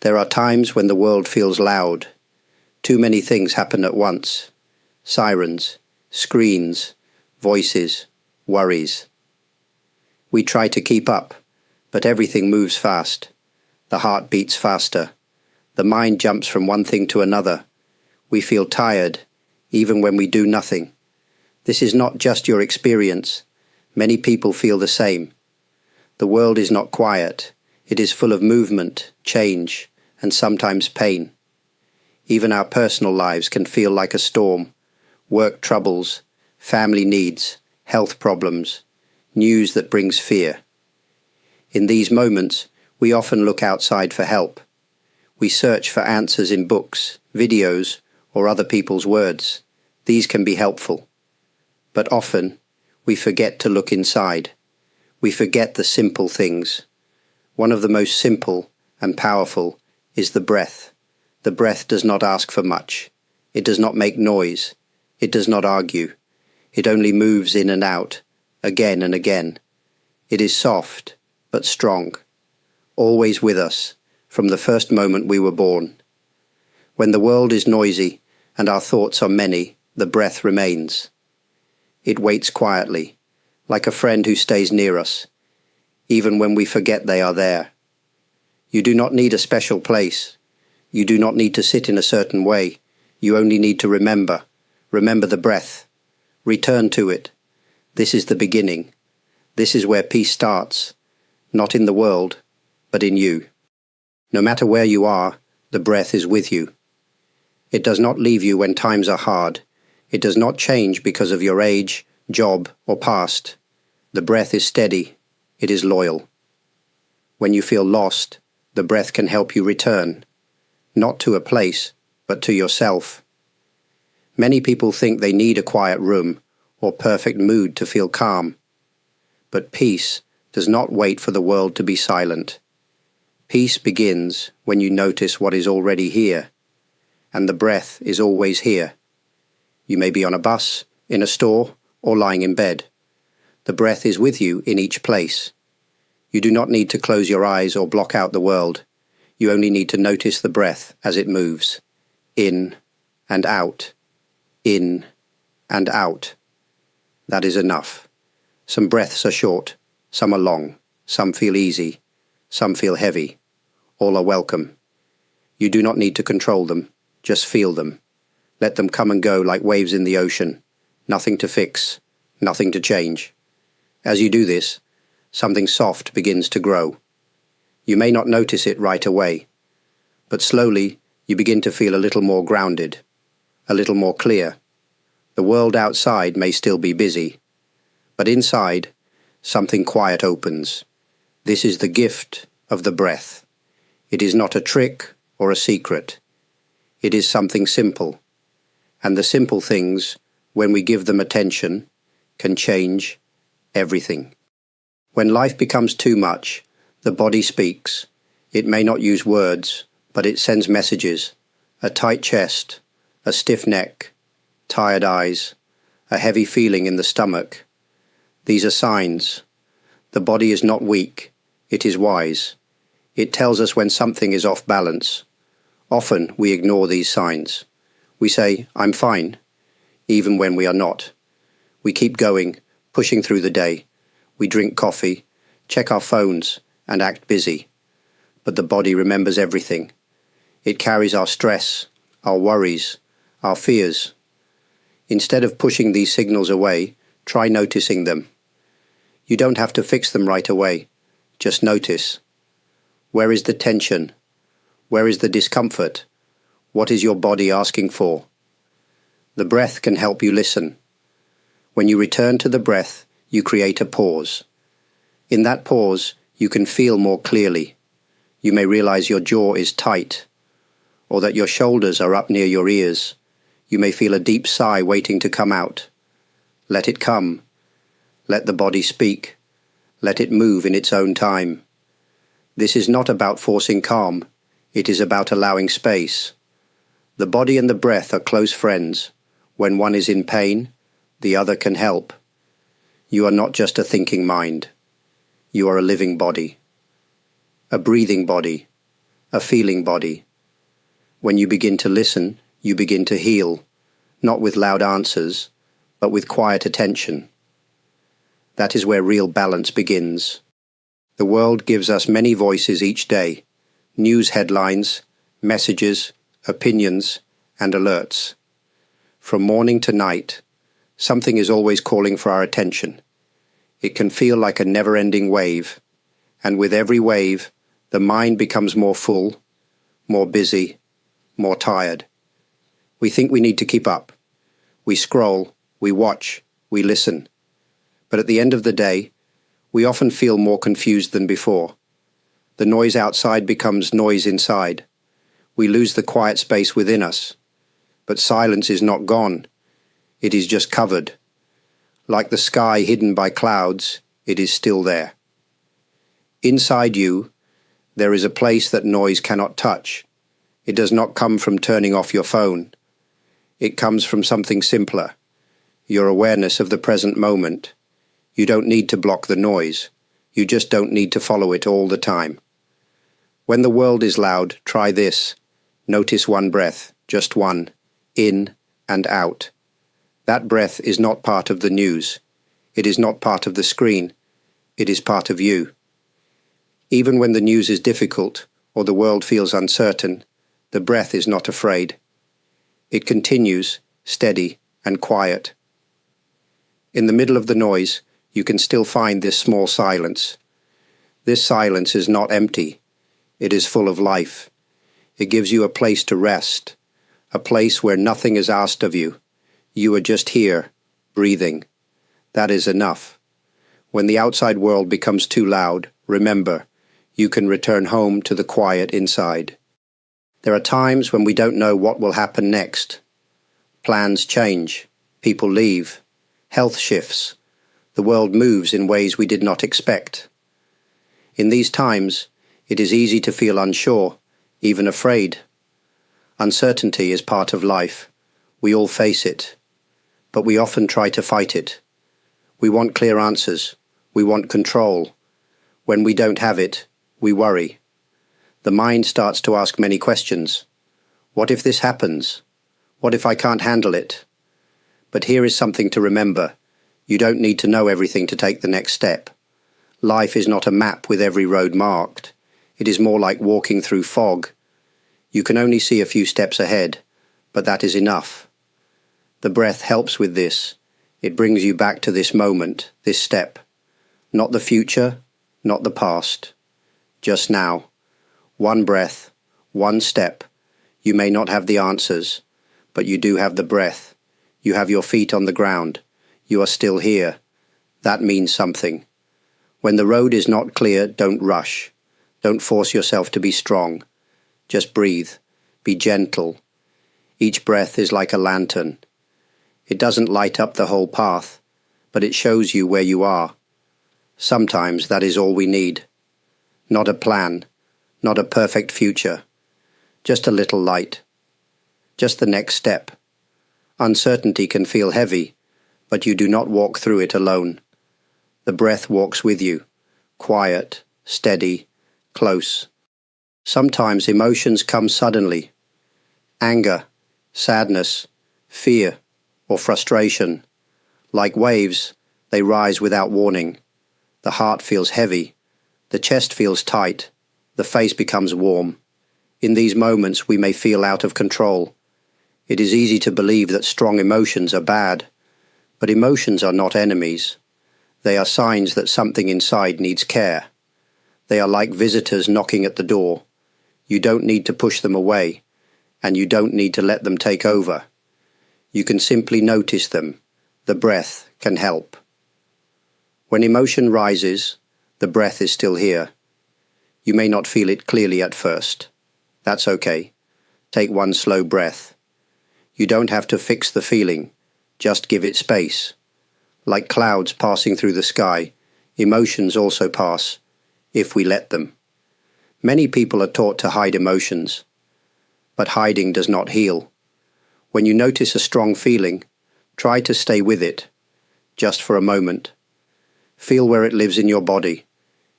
There are times when the world feels loud. Too many things happen at once. Sirens, screens, voices, worries. We try to keep up, but everything moves fast. The heart beats faster. The mind jumps from one thing to another. We feel tired, even when we do nothing. This is not just your experience. Many people feel the same. The world is not quiet. It is full of movement, change, and sometimes pain. Even our personal lives can feel like a storm. Work troubles, family needs, health problems, news that brings fear. In these moments, we often look outside for help. We search for answers in books, videos, or other people's words. These can be helpful. But often, we forget to look inside. We forget the simple things. One of the most simple and powerful is the breath. The breath does not ask for much. It does not make noise. It does not argue. It only moves in and out, again and again. It is soft, but strong. Always with us, from the first moment we were born. When the world is noisy and our thoughts are many, the breath remains. It waits quietly, like a friend who stays near us, even when we forget they are there. You do not need a special place. You do not need to sit in a certain way. You only need to remember. Remember the breath. Return to it. This is the beginning. This is where peace starts, not in the world, but in you. No matter where you are, the breath is with you. It does not leave you when times are hard. It does not change because of your age, job, or past. The breath is steady. It is loyal. When you feel lost, the breath can help you return, not to a place, but to yourself. Many people think they need a quiet room or perfect mood to feel calm. But peace does not wait for the world to be silent. Peace begins when you notice what is already here, and the breath is always here. You may be on a bus, in a store, or lying in bed. The breath is with you in each place. You do not need to close your eyes or block out the world. You only need to notice the breath as it moves. In and out. In and out. That is enough. Some breaths are short, some are long, some feel easy, some feel heavy. All are welcome. You do not need to control them, just feel them. Let them come and go like waves in the ocean. Nothing to fix, nothing to change. As you do this, something soft begins to grow. You may not notice it right away, but slowly you begin to feel a little more grounded, a little more clear. The world outside may still be busy, but inside, something quiet opens. This is the gift of the breath. It is not a trick or a secret. It is something simple, and the simple things, when we give them attention, can change everything. When life becomes too much, the body speaks. It may not use words, but it sends messages. A tight chest, a stiff neck, tired eyes, a heavy feeling in the stomach. These are signs. The body is not weak, it is wise. It tells us when something is off balance. Often we ignore these signs. We say, "I'm fine," even when we are not. We keep going, pushing through the day. We drink coffee, check our phones, and act busy. But the body remembers everything. It carries our stress, our worries, our fears. Instead of pushing these signals away, try noticing them. You don't have to fix them right away. Just notice. Where is the tension? Where is the discomfort? What is your body asking for? The breath can help you listen. When you return to the breath, you create a pause. In that pause, you can feel more clearly. You may realize your jaw is tight, or that your shoulders are up near your ears. You may feel a deep sigh waiting to come out. Let it come. Let the body speak. Let it move in its own time. This is not about forcing calm. It is about allowing space. The body and the breath are close friends. When one is in pain, the other can help. You are not just a thinking mind. You are a living body. A breathing body. a feeling body. When you begin to listen, you begin to heal, not with loud answers, but with quiet attention. That is where real balance begins. The world gives us many voices each day: news headlines, messages, opinions, and alerts. From morning to night, something is always calling for our attention. It can feel like a never-ending wave, and with every wave, the mind becomes more full, more busy, more tired. We think we need to keep up. We scroll, we watch, we listen. But at the end of the day, we often feel more confused than before. The noise outside becomes noise inside. We lose the quiet space within us. But silence is not gone. It is just covered. Like the sky hidden by clouds, it is still there. Inside you, there is a place that noise cannot touch. It does not come from turning off your phone. It comes from something simpler: your awareness of the present moment. You don't need to block the noise. You just don't need to follow it all the time. When the world is loud, try this. Notice one breath, just one, in and out. That breath is not part of the news. It is not part of the screen. It is part of you. Even when the news is difficult or the world feels uncertain, the breath is not afraid. It continues, steady and quiet. In the middle of the noise, you can still find this small silence. This silence is not empty. It is full of life. It gives you a place to rest, a place where nothing is asked of you. You are just here, breathing. That is enough. When the outside world becomes too loud, remember, you can return home to the quiet inside. There are times when we don't know what will happen next. Plans change, people leave, health shifts, the world moves in ways we did not expect. In these times, it is easy to feel unsure, even afraid. Uncertainty is part of life. We all face it, but we often try to fight it. We want clear answers. We want control. When we don't have it, we worry. The mind starts to ask many questions. What if this happens? What if I can't handle it? But here is something to remember. You don't need to know everything to take the next step. Life is not a map with every road marked. It is more like walking through fog. You can only see a few steps ahead, but that is enough. The breath helps with this. It brings you back to this moment, this step. Not the future, not the past. Just now. One breath, one step. You may not have the answers, but you do have the breath. You have your feet on the ground. You are still here. That means something. When the road is not clear, don't rush. Don't force yourself to be strong. Just breathe. Be gentle. Each breath is like a lantern. It doesn't light up the whole path, but it shows you where you are. Sometimes that is all we need. Not a plan, not a perfect future. Just a little light. Just the next step. Uncertainty can feel heavy, but you do not walk through it alone. The breath walks with you, quiet, steady, close. Sometimes emotions come suddenly. Anger, sadness, fear, or frustration. Like waves, they rise without warning. The heart feels heavy. The chest feels tight. The face becomes warm. In these moments we may feel out of control. It is easy to believe that strong emotions are bad. But emotions are not enemies. They are signs that something inside needs care. They are like visitors knocking at the door. You don't need to push them away, and you don't need to let them take over. You can simply notice them. The breath can help. When emotion rises, the breath is still here. You may not feel it clearly at first. That's okay. Take one slow breath. You don't have to fix the feeling. Just give it space. Like clouds passing through the sky, emotions also pass, if we let them. Many people are taught to hide emotions, but hiding does not heal. When you notice a strong feeling, try to stay with it, just for a moment. Feel where it lives in your body.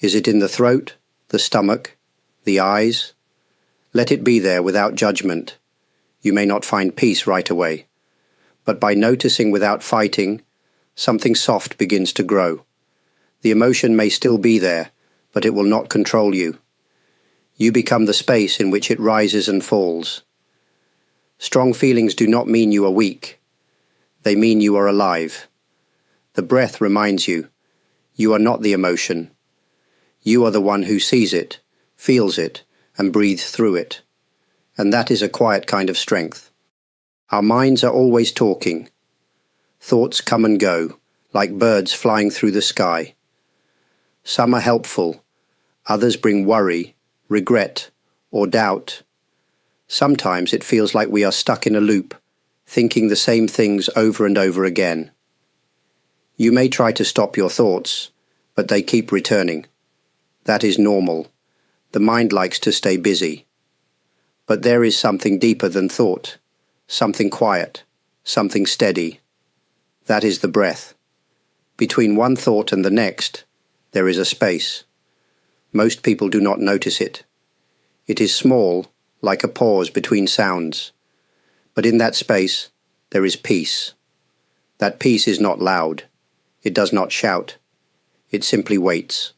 Is it in the throat, the stomach, the eyes? Let it be there without judgment. You may not find peace right away, but by noticing without fighting, something soft begins to grow. The emotion may still be there, but it will not control you. You become the space in which it rises and falls. Strong feelings do not mean you are weak. They mean you are alive. The breath reminds you, you are not the emotion. You are the one who sees it, feels it, and breathes through it. And that is a quiet kind of strength. Our minds are always talking. Thoughts come and go, like birds flying through the sky. Some are helpful, others bring worry, regret, or doubt. Sometimes it feels like we are stuck in a loop, thinking the same things over and over again. You may try to stop your thoughts, but they keep returning. That is normal. The mind likes to stay busy. But there is something deeper than thought, something quiet, something steady. That is the breath. Between one thought and the next, there is a space. Most people do not notice it. It is small, like a pause between sounds. But in that space, there is peace. That peace is not loud. It does not shout. It simply waits.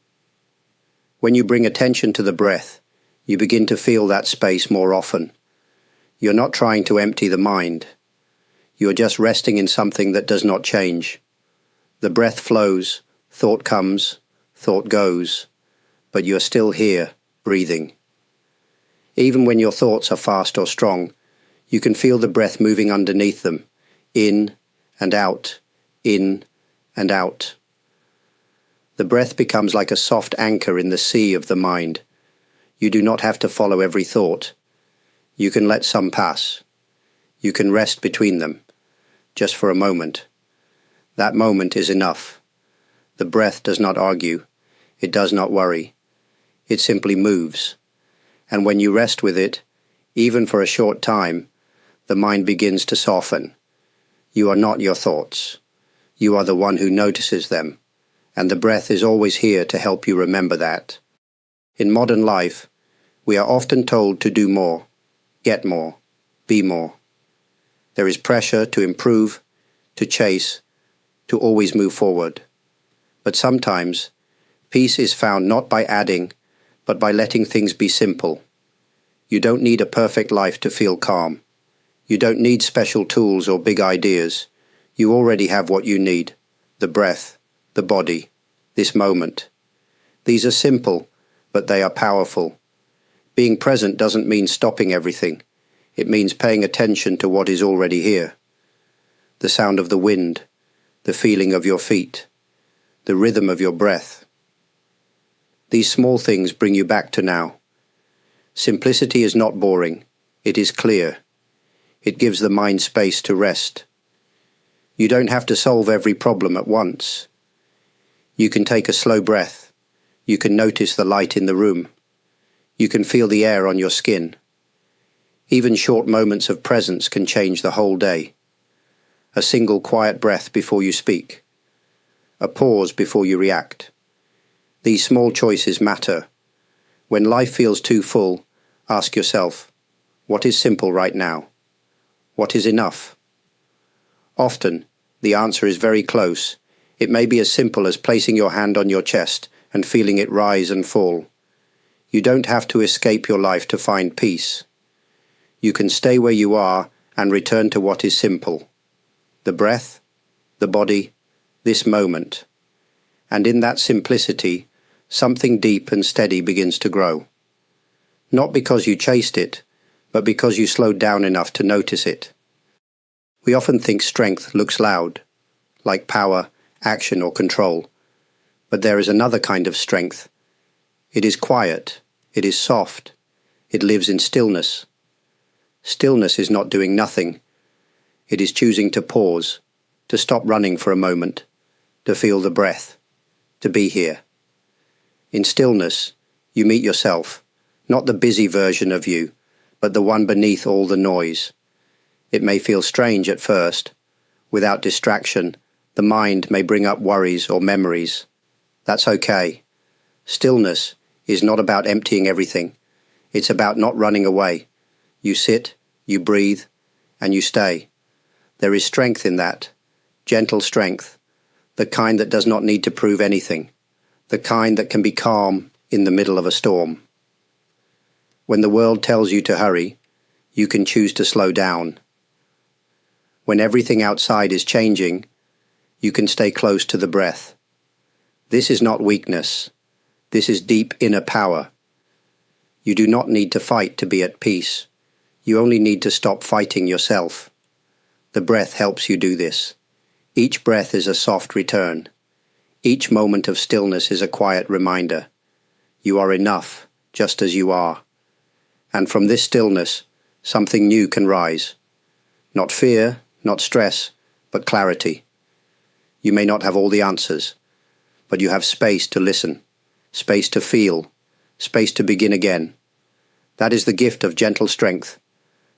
When you bring attention to the breath, you begin to feel that space more often. You're not trying to empty the mind. You are just resting in something that does not change. The breath flows, thought comes, thought goes, but you are still here, breathing. Even when your thoughts are fast or strong, you can feel the breath moving underneath them, in and out, in and out. The breath becomes like a soft anchor in the sea of the mind. You do not have to follow every thought. You can let some pass. You can rest between them, just for a moment. That moment is enough. The breath does not argue. It does not worry. It simply moves. And when you rest with it, even for a short time, the mind begins to soften. You are not your thoughts. You are the one who notices them, and the breath is always here to help you remember that. In modern life, we are often told to do more, get more, be more. There is pressure to improve, to chase, to always move forward. But sometimes, peace is found not by adding, but by letting things be simple. You don't need a perfect life to feel calm. You don't need special tools or big ideas. You already have what you need: the breath, the body, this moment. These are simple, but they are powerful. Being present doesn't mean stopping everything. It means paying attention to what is already here. The sound of the wind, the feeling of your feet, the rhythm of your breath. These small things bring you back to now. Simplicity is not boring. It is clear. It gives the mind space to rest. You don't have to solve every problem at once. You can take a slow breath. You can notice the light in the room. You can feel the air on your skin. Even short moments of presence can change the whole day. A single quiet breath before you speak. A pause before you react. These small choices matter. When life feels too full, ask yourself, what is simple right now? What is enough? Often, the answer is very close. It may be as simple as placing your hand on your chest and feeling it rise and fall. You don't have to escape your life to find peace. You can stay where you are and return to what is simple. The breath, the body, this moment. And in that simplicity, something deep and steady begins to grow. Not because you chased it, but because you slowed down enough to notice it. We often think strength looks loud, like power, action, or control. But there is another kind of strength. It is quiet, it is soft, it lives in stillness. Stillness is not doing nothing. It is choosing to pause, to stop running for a moment, to feel the breath, to be here. In stillness, you meet yourself, not the busy version of you, but the one beneath all the noise. It may feel strange at first. Without distraction, the mind may bring up worries or memories. That's okay. Stillness is not about emptying everything. It's about not running away. You sit, you breathe, and you stay. There is strength in that, gentle strength, the kind that does not need to prove anything, the kind that can be calm in the middle of a storm. When the world tells you to hurry, you can choose to slow down. When everything outside is changing, you can stay close to the breath. This is not weakness. This is deep inner power. You do not need to fight to be at peace. You only need to stop fighting yourself. The breath helps you do this. Each breath is a soft return. Each moment of stillness is a quiet reminder. You are enough, just as you are. And from this stillness, something new can rise. Not fear, not stress, but clarity. You may not have all the answers, but you have space to listen, space to feel, space to begin again. That is the gift of gentle strength,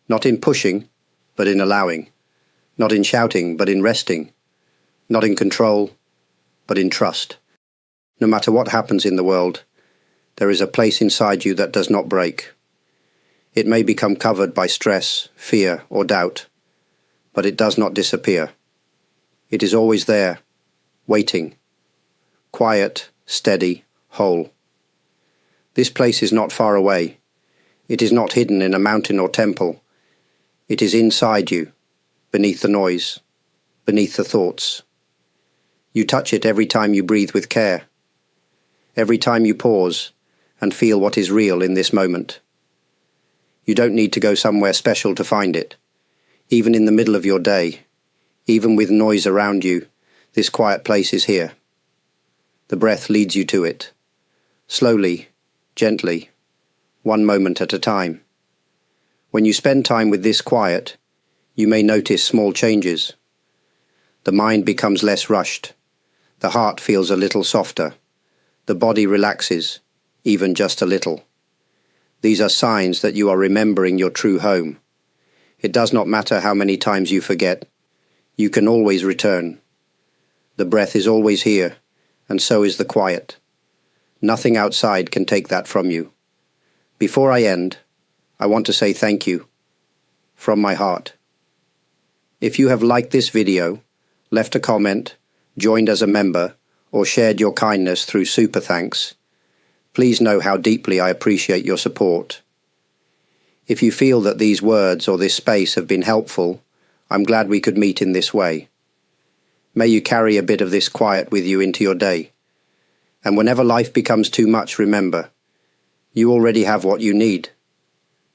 not in pushing, but in allowing, not in shouting, but in resting, not in control, but in trust. No matter what happens in the world, there is a place inside you that does not break. It may become covered by stress, fear, or doubt, but it does not disappear. It is always there, waiting, quiet, steady, whole. This place is not far away. It is not hidden in a mountain or temple. It is inside you, beneath the noise, beneath the thoughts. You touch it every time you breathe with care, every time you pause and feel what is real in this moment. You don't need to go somewhere special to find it. Even in the middle of your day, even with noise around you, this quiet place is here. The breath leads you to it, slowly, gently, one moment at a time. When you spend time with this quiet, you may notice small changes. The mind becomes less rushed. The heart feels a little softer. The body relaxes, even just a little. These are signs that you are remembering your true home. It does not matter how many times you forget. You can always return. The breath is always here, and so is the quiet. Nothing outside can take that from you. Before I end, I want to say thank you, from my heart. If you have liked this video, left a comment, joined as a member, or shared your kindness through Super Thanks, please know how deeply I appreciate your support. If you feel that these words or this space have been helpful, I'm glad we could meet in this way. May you carry a bit of this quiet with you into your day. And whenever life becomes too much, remember, you already have what you need.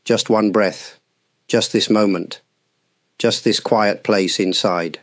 Just one breath, just this moment, just this quiet place inside.